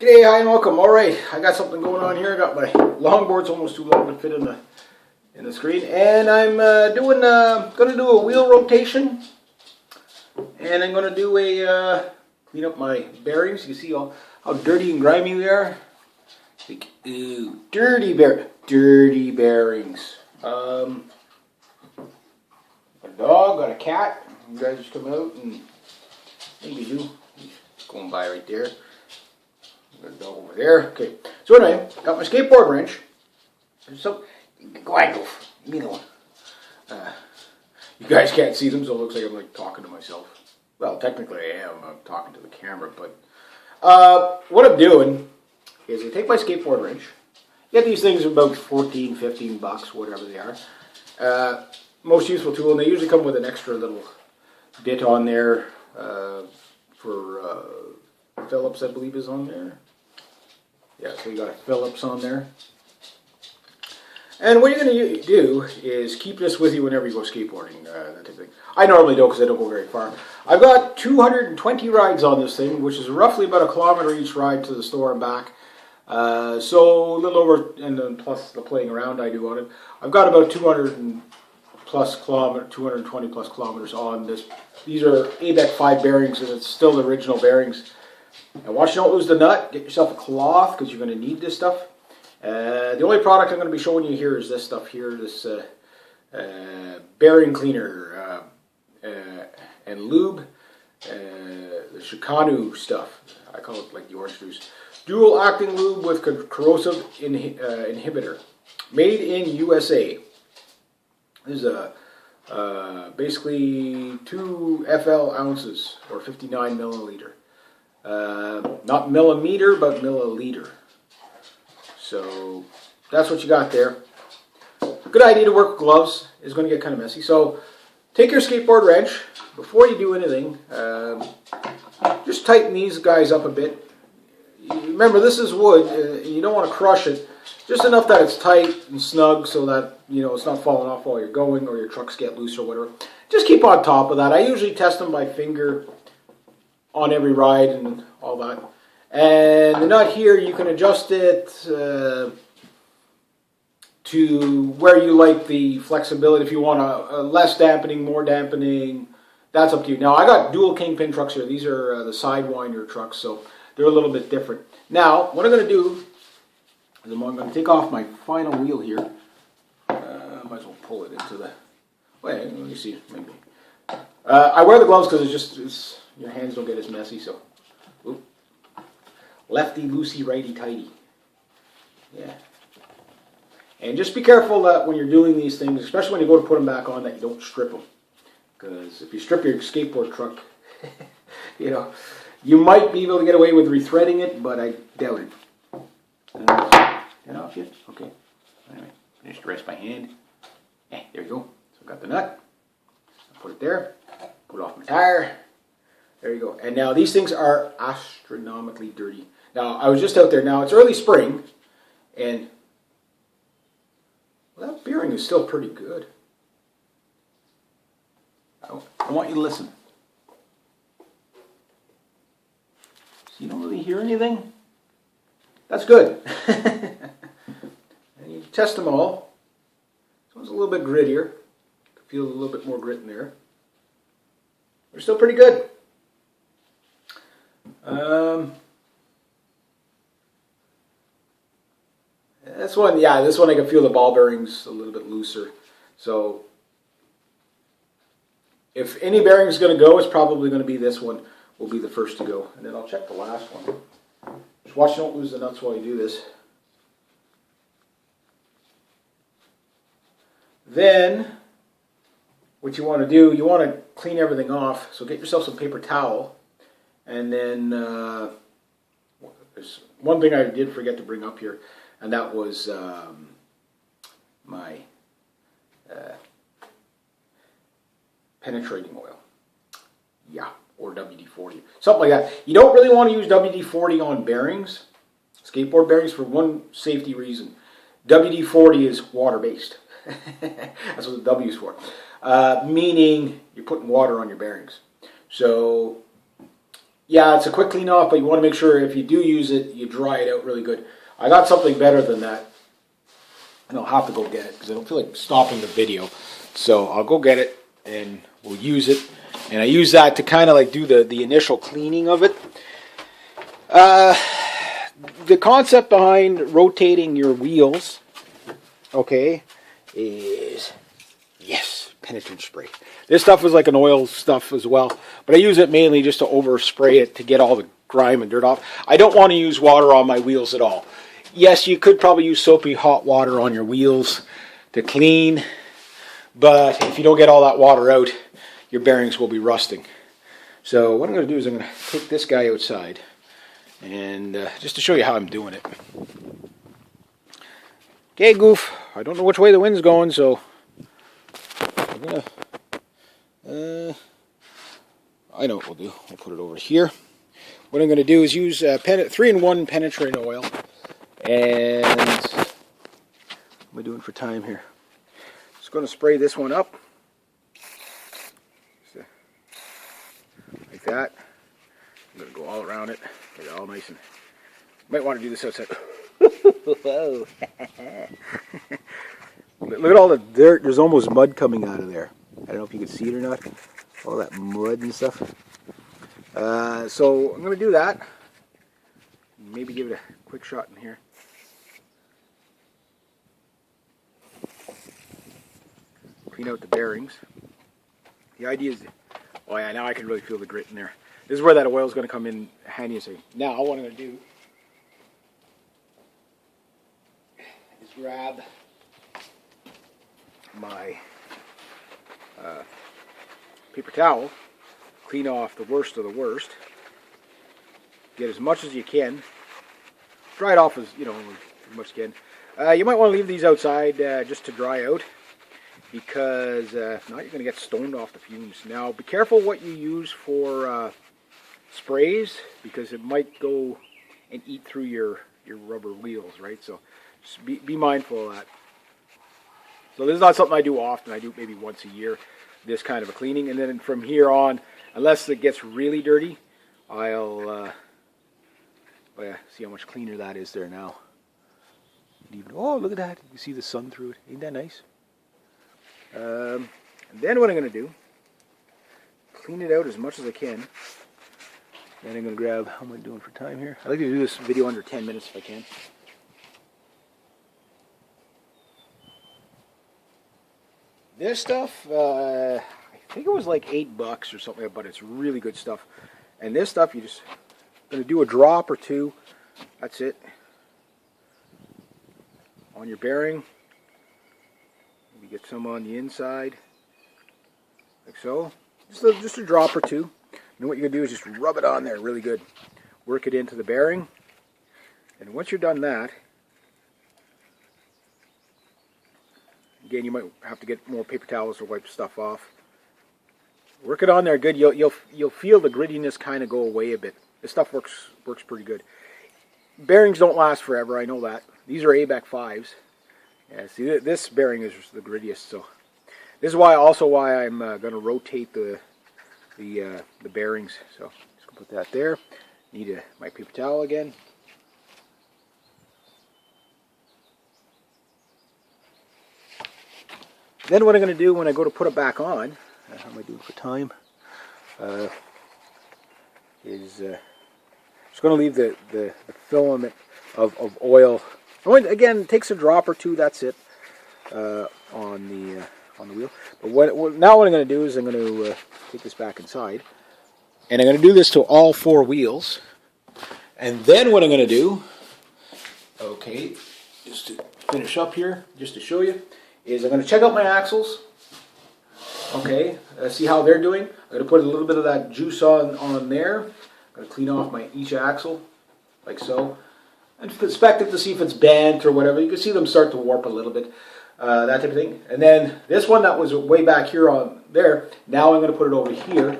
G'day, hi and welcome. Alright, I got something going on here. I got my longboard's almost too long to fit in the screen. And I'm gonna do a wheel rotation. And I'm gonna do a clean up my bearings. You see how dirty and grimy they are? Like, ooh, dirty bearings. A dog, got a cat. You guys just come out and maybe you. He's going by right there. Got a dog over there. Okay. So anyway, got my skateboard wrench. So go ahead, go. Give me the one. You guys can't see them, so it looks like I'm like talking to myself. Well, technically I am. I'm talking to the camera, but what I'm doing is I take my skateboard wrench. You get these things are about 14, 15 bucks, whatever they are. Most useful tool, and they usually come with an extra little bit on there for Phillips, I believe, is on there. Yeah, so you got a Phillips on there. And what you're going to do is keep this with you whenever you go skateboarding, that type of thing. I normally don't because I don't go very far. I've got 220 rides on this thing, which is roughly about 1 kilometer each ride to the store and back. So a little over, and then plus the playing around I do on it. I've got about 220 plus kilometers on this. These are ABEC 5 bearings, and it's still the original bearings. Now watch you don't lose the nut. Get yourself a cloth because you're going to need this stuff. The only product I'm going to be showing you here is this stuff here, this bearing cleaner and lube, the Shikanu stuff. I call it like the orange juice. Dual acting lube with corrosive inhibitor. Made in USA. This is basically 2 FL ounces or 59 milliliter. Not millimeter, but milliliter. So that's what you got there. Good idea to work with gloves. It's going to get kind of messy. So take your skateboard wrench. Before you do anything, just tighten these guys up a bit. Remember, this is wood. You don't want to crush it. Just enough that it's tight and snug so that it's not falling off while you're going or your trucks get loose or whatever. Just keep on top of that. I usually test them by finger on every ride and all that. And the nut here, you can adjust it to where you like the flexibility. If you want a less dampening, more dampening, that's up to you. Now, I got dual kingpin trucks here. These are the Sidewinder trucks, so they're a little bit different. Now, what I'm going to do is I'm going to take off my final wheel here. Might as well pull it into the... Wait, let me see. Maybe. I wear the gloves because it's your hands don't get as messy, so... Oop. Lefty loosey, righty tighty. Yeah. And just be careful that when you're doing these things, especially when you go to put them back on, that you don't strip them. Because if you strip your skateboard truck, you might be able to get away with rethreading it, but I doubt it. Get off yet? Okay. Anyway, just rest my hand. There you go. So I've got the nut. Put it there. Put off my tire. There you go. And now these things are astronomically dirty. Now, I was just out there. Now, it's early spring, and well, that bearing is still pretty good. I want you to listen. So you don't really hear anything? That's good. And you test them all. This one's a little bit grittier. Feel a little bit more grit in there. They're still pretty good. This one I can feel the ball bearings a little bit looser. So if any bearing is going to go, it's probably going to be this one. Will be the first to go, and then I'll check the last one. Just watch, don't lose the nuts while you do this. Then what you want to do, you want to clean everything off. So get yourself some paper towel, and then there's one thing I did forget to bring up here, and that was my penetrating oil. Yeah, or WD-40. Something like that. You don't really want to use WD-40 on bearings, skateboard bearings, for one safety reason. WD-40 is water-based. That's what the W is for. Meaning you're putting water on your bearings. So Yeah, it's a quick clean off, but you want to make sure if you do use it, you dry it out really good. I got something better than that, and I'll have to go get it because I don't feel like stopping the video. So I'll go get it, and we'll use it. And I use that to kind of like do the initial cleaning of it. The concept behind rotating your wheels, okay, is, yes, penetrant spray. This stuff is like an oil stuff as well, but I use it mainly just to overspray it to get all the grime and dirt off. I don't want to use water on my wheels at all. Yes, you could probably use soapy hot water on your wheels to clean, but if you don't get all that water out, your bearings will be rusting. So what I'm going to do is I'm going to take this guy outside, and just to show you how I'm doing it. Okay, Goof, I don't know which way the wind's going, so I'm going to... I know what we'll do. We'll put it over here. What I'm going to do is use 3-in-1 penetrating oil. And what am I doing for time here? Just going to spray this one up. Like that. I'm going to go all around it. Get it all nice and... Might want to do this outside. Whoa. Look at all the dirt. There's almost mud coming out of there. I don't know if you can see it or not. All that mud and stuff. So I'm going to do that. Maybe give it a quick shot in here. Clean out the bearings. The idea is, oh yeah, now I can really feel the grit in there. This is where that oil is going to come in handy. So now what I'm going to do is grab my paper towel, clean off the worst of the worst, get as much as you can, dry it off as much as you can. You might want to leave these outside just to dry out, because if not, you're going to get stoned off the fumes. Now be careful what you use for sprays, because it might go and eat through your rubber wheels, right? So just be mindful of that. So this is not something I do often. I do maybe once a year, this kind of a cleaning. And then from here on, unless it gets really dirty, I'll see how much cleaner that is there now. Even, oh, look at that. You see the sun through it. Ain't that nice? And then what I'm going to do, clean it out as much as I can. Then I'm going to grab, how am I doing for time here? I like to do this video under 10 minutes if I can. This stuff, I think it was like $8 or something, but it's really good stuff. And this stuff, you just going to do a drop or two. That's it. On your bearing. Maybe get some on the inside, like so. Just a drop or two. And then what you're going to do is just rub it on there really good. Work it into the bearing. And once you're done that, again, you might have to get more paper towels to wipe stuff off. Work it on there good. You'll feel the grittiness kind of go away a bit. This stuff works pretty good. Bearings don't last forever. I know that. These are ABAC 5s. Yeah, see, this bearing is the grittiest. So this is why I'm going to rotate the bearings. So just gonna put that there. Need my paper towel again. Then what I'm going to do when I go to put it back on, how am I doing for time, is just going to leave the filament of oil. Again, it takes a drop or two, that's it, on the wheel. But now what I'm going to do is I'm going to take this back inside, and I'm going to do this to all 4 wheels. And then what I'm going to do, okay, just to finish up here, just to show you, is I'm going to check out my axles, okay, see how they're doing. I'm going to put a little bit of that juice on there. I'm going to clean off each axle, like so, and inspect it to see if it's bent or whatever. You can see them start to warp a little bit, that type of thing. And then this one that was way back here on there, now I'm going to put it over here,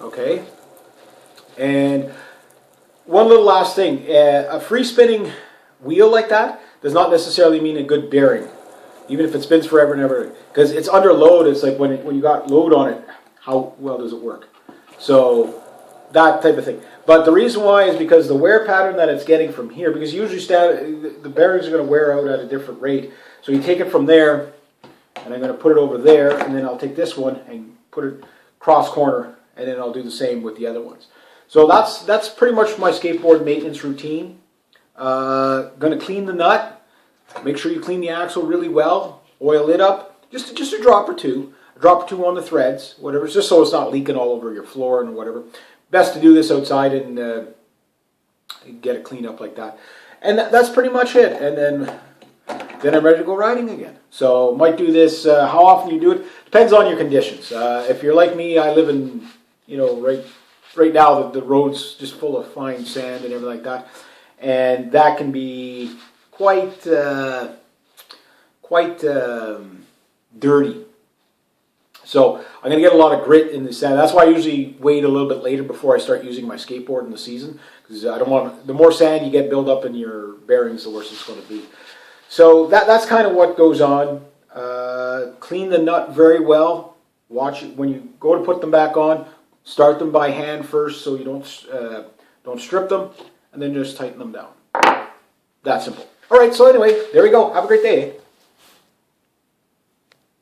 okay. And one little last thing, a free spinning wheel like that does not necessarily mean a good bearing, even if it spins forever and ever, because it's under load. It's like when you got load on it, how well does it work? So that type of thing. But the reason why is because the wear pattern that it's getting from here, because usually the bearings are going to wear out at a different rate. So you take it from there, and I'm going to put it over there, and then I'll take this one and put it cross corner, and then I'll do the same with the other ones. So that's pretty much my skateboard maintenance routine. Going to clean the nut. Make sure you clean the axle really well. Oil it up, just a drop or two on the threads, whatever, just so it's not leaking all over your floor and whatever. Best to do this outside and get it cleaned up like that. And that's pretty much it. And then I'm ready to go riding again. So might do this. How often you do it depends on your conditions. If you're like me, I live in, right now the road's just full of fine sand and everything like that, and that can be quite dirty. So I'm going to get a lot of grit in the sand. That's why I usually wait a little bit later before I start using my skateboard in the season, because I don't want, the more sand you get build up in your bearings, the worse it's going to be. So that's kind of what goes on. Clean the nut very well. Watch it when you go to put them back on. Start them by hand first, so you don't strip them, and then just tighten them down. That simple. All right. So anyway, there we go. Have a great day.